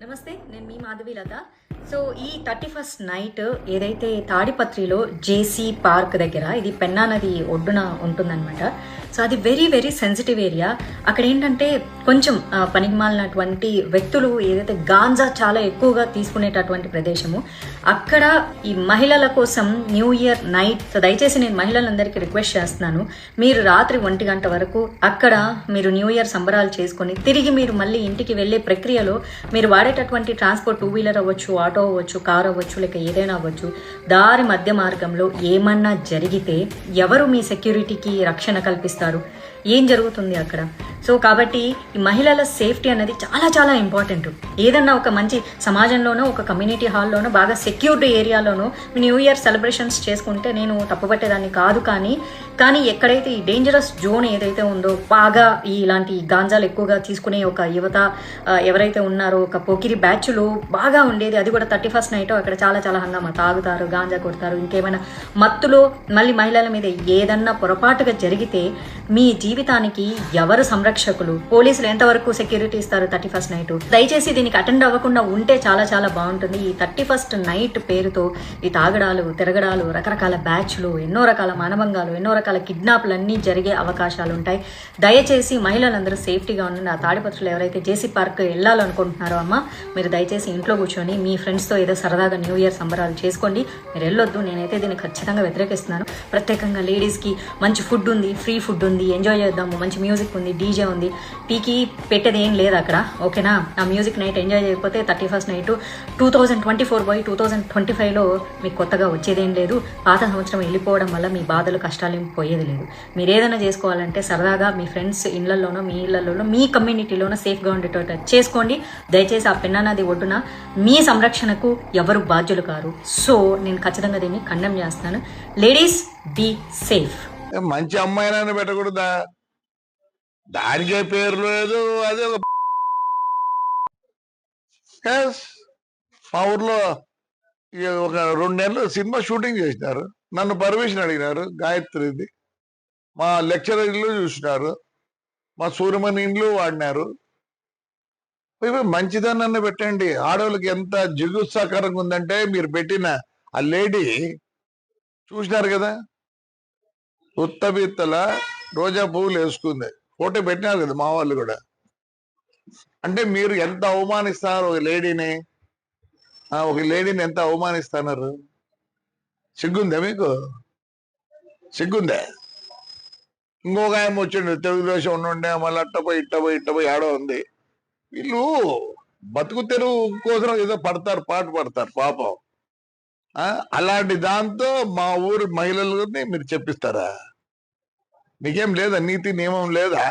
నమస్తే, నేను మీ మాధవి లత. సో ఈ 31st నైట్ ఏదైతే తాడిపత్రిలో జేసీ పార్క్ దగ్గర, ఇది పెన్నా నది ఒడ్డున ఉంటుందన్నమాట. సో అది వెరీ వెరీ సెన్సిటివ్ ఏరియా. అక్కడ ఏంటంటే కొంచెం పనికిమాలినటువంటి వ్యక్తులు ఏదైతే గాంజా చాలా ఎక్కువగా తీసుకునేటటువంటి ప్రదేశము. అక్కడ ఈ మహిళల కోసం న్యూ ఇయర్ నైట్, సో దయచేసి నేను మహిళలందరికీ రిక్వెస్ట్ చేస్తున్నాను, మీరు రాత్రి 1 గంట వరకు అక్కడ మీరు న్యూ ఇయర్ సంబరాలు చేసుకొని తిరిగి మీరు మళ్ళీ ఇంటికి వెళ్ళే ప్రక్రియలో మీరు వాడేటటువంటి ట్రాన్స్పోర్ట్, 2 వీలర్ అవ్వచ్చు, ఆటో అవ్వచ్చు, కార్ అవ్వచ్చు, లేక ఏదైనా అవ్వచ్చు, దారి మధ్య మార్గంలో ఏమన్నా జరిగితే ఎవరు మీ సెక్యూరిటీకి రక్షణ కల్పిస్తారు? ఏం జరుగుతుంది అక్కడ? సో కాబట్టి ఈ మహిళల సేఫ్టీ అనేది చాలా చాలా ఇంపార్టెంట్. ఏదన్నా ఒక మంచి సమాజంలోనో, ఒక కమ్యూనిటీ హాల్లోనో, బాగా సెక్యూర్డ్ ఏరియాలోనో న్యూ ఇయర్ సెలబ్రేషన్స్ చేసుకుంటే నేను తప్పుపట్టేదాన్ని కాదు. కానీ ఎక్కడైతే ఈ డేంజరస్ జోన్ ఏదైతే ఉందో, బాగా ఇలాంటి గాంజాలు ఎక్కువగా తీసుకునే ఒక యువత ఎవరైతే ఉన్నారో, ఒక పోకిరి బ్యాచ్లు బాగా ఉండేది, అది కూడా 31st నైట్ అక్కడ చాలా చాలా హంగామా, తాగుతారు, గాంజా కొడతారు, ఇంకేమైనా మత్తులో మళ్ళీ మహిళల మీద ఏదన్నా పొరపాటుగా జరిగితే మీ జీవితానికి ఎవరు సంరక్షకులు? పోలీసులు ఎంతవరకు సెక్యూరిటీ ఇస్తారు 31st నైట్? దయచేసి దీనికి అటెండ్ అవ్వకుండా ఉంటే చాలా చాలా బాగుంటుంది. ఈ 31st నైట్ పేరుతో ఈ తాగడాలు, తిరగడాలు, రకరకాల బ్యాచ్లు, ఎన్నో రకాల మానభంగాలు, ఎన్నో రకాల కిడ్నాప్లు అన్నీ జరిగే అవకాశాలు ఉంటాయి. దయచేసి మహిళలందరూ సేఫ్టీగా ఉండండి. ఆ తాడిపత్రులు ఎవరైతే జేసీ పార్క్ వెళ్ళాలనుకుంటున్నారో అమ్మ, మీరు దయచేసి ఇంట్లో కూర్చొని మీ ఫ్రెండ్స్తో ఏదో సరదాగా న్యూ ఇయర్ సంబరాలు చేసుకోండి. మీరు వెళ్ళొద్దు. నేనైతే దీన్ని ఖచ్చితంగా వ్యతిరేకిస్తున్నాను. ప్రత్యేకంగా లేడీస్కి మంచి ఫుడ్ ఉంది, ఫ్రీ ఫుడ్ ఉంది, ఎంజాయ్ చేద్దాము, మంచి మ్యూజిక్ ఉంది, డీజే ఉంది, పీకి పెట్టేది ఏం లేదు అక్కడ, ఓకేనా? ఆ మ్యూజిక్ నైట్ ఎంజాయ్ చేయకపోతే 31st నైట్ 2024 పోయి 2025లో మీకు కొత్తగా వచ్చేదేం లేదు. పాత సంవత్సరం వెళ్ళిపోవడం వల్ల మీ బాధలు, కష్టాలు ఏం పోయేది లేదు. మీరు ఏదైనా చేసుకోవాలంటే సరదాగా మీ ఫ్రెండ్స్ ఇళ్లలోనో, మీ ఇళ్లలోనో, మీ కమ్యూనిటీలోనో సేఫ్గా ఉండేటట్టు చేసుకోండి. దయచేసి ఆ పెన్నా నది ఒడ్డున మీ సంరక్షణకు ఎవరు బాధ్యులు కారు. సో నేను ఖచ్చితంగా దీన్ని ఖండం చేస్తాను. Ladies, be safe. మంచి అమ్మాయినైనా పెట్టకూడదా? దానికే పేరు లేదు. అదే ఒక మా ఊర్లో ఒక 2 నెలలు సినిమా షూటింగ్ చేసినారు. నన్ను పర్మిషన్ అడిగినారు. గాయత్రిది మా లెక్చరర్ ఇల్లు చూసినారు, మా సూర్యమణి ఇండ్లు వాడినారు. మంచిదాన్ని పెట్టండి. ఆడవాళ్ళకి ఎంత జిగుత్సాకరంగా ఉందంటే, మీరు పెట్టిన ఆ లేడీ చూసినారు కదా, ఉత్తబిత్తల రోజా పువ్వులు వేసుకుంది, ఫోటో పెట్టినారు కదా మా వాళ్ళు కూడా. అంటే మీరు ఎంత అవమానిస్తున్నారు ఒక లేడీని ఎంత అవమానిస్తున్నారు? సిగ్గుందా మీకు? సిగ్గుందా? ఇంకొక ఆయన వచ్చిండు, తెలుగుదేశం ఉండే, మళ్ళీ ఇట్టపోయి ఆడో ఉంది. వీళ్ళు బతుకు తెరువు కోసం ఏదో పాటు పడతారు పాపం. అలాంటి దాంతో మా ఊరు మహిళలని మీరు చెప్పిస్తారా? మీకేం లేదా? నీతి నియమం లేదా?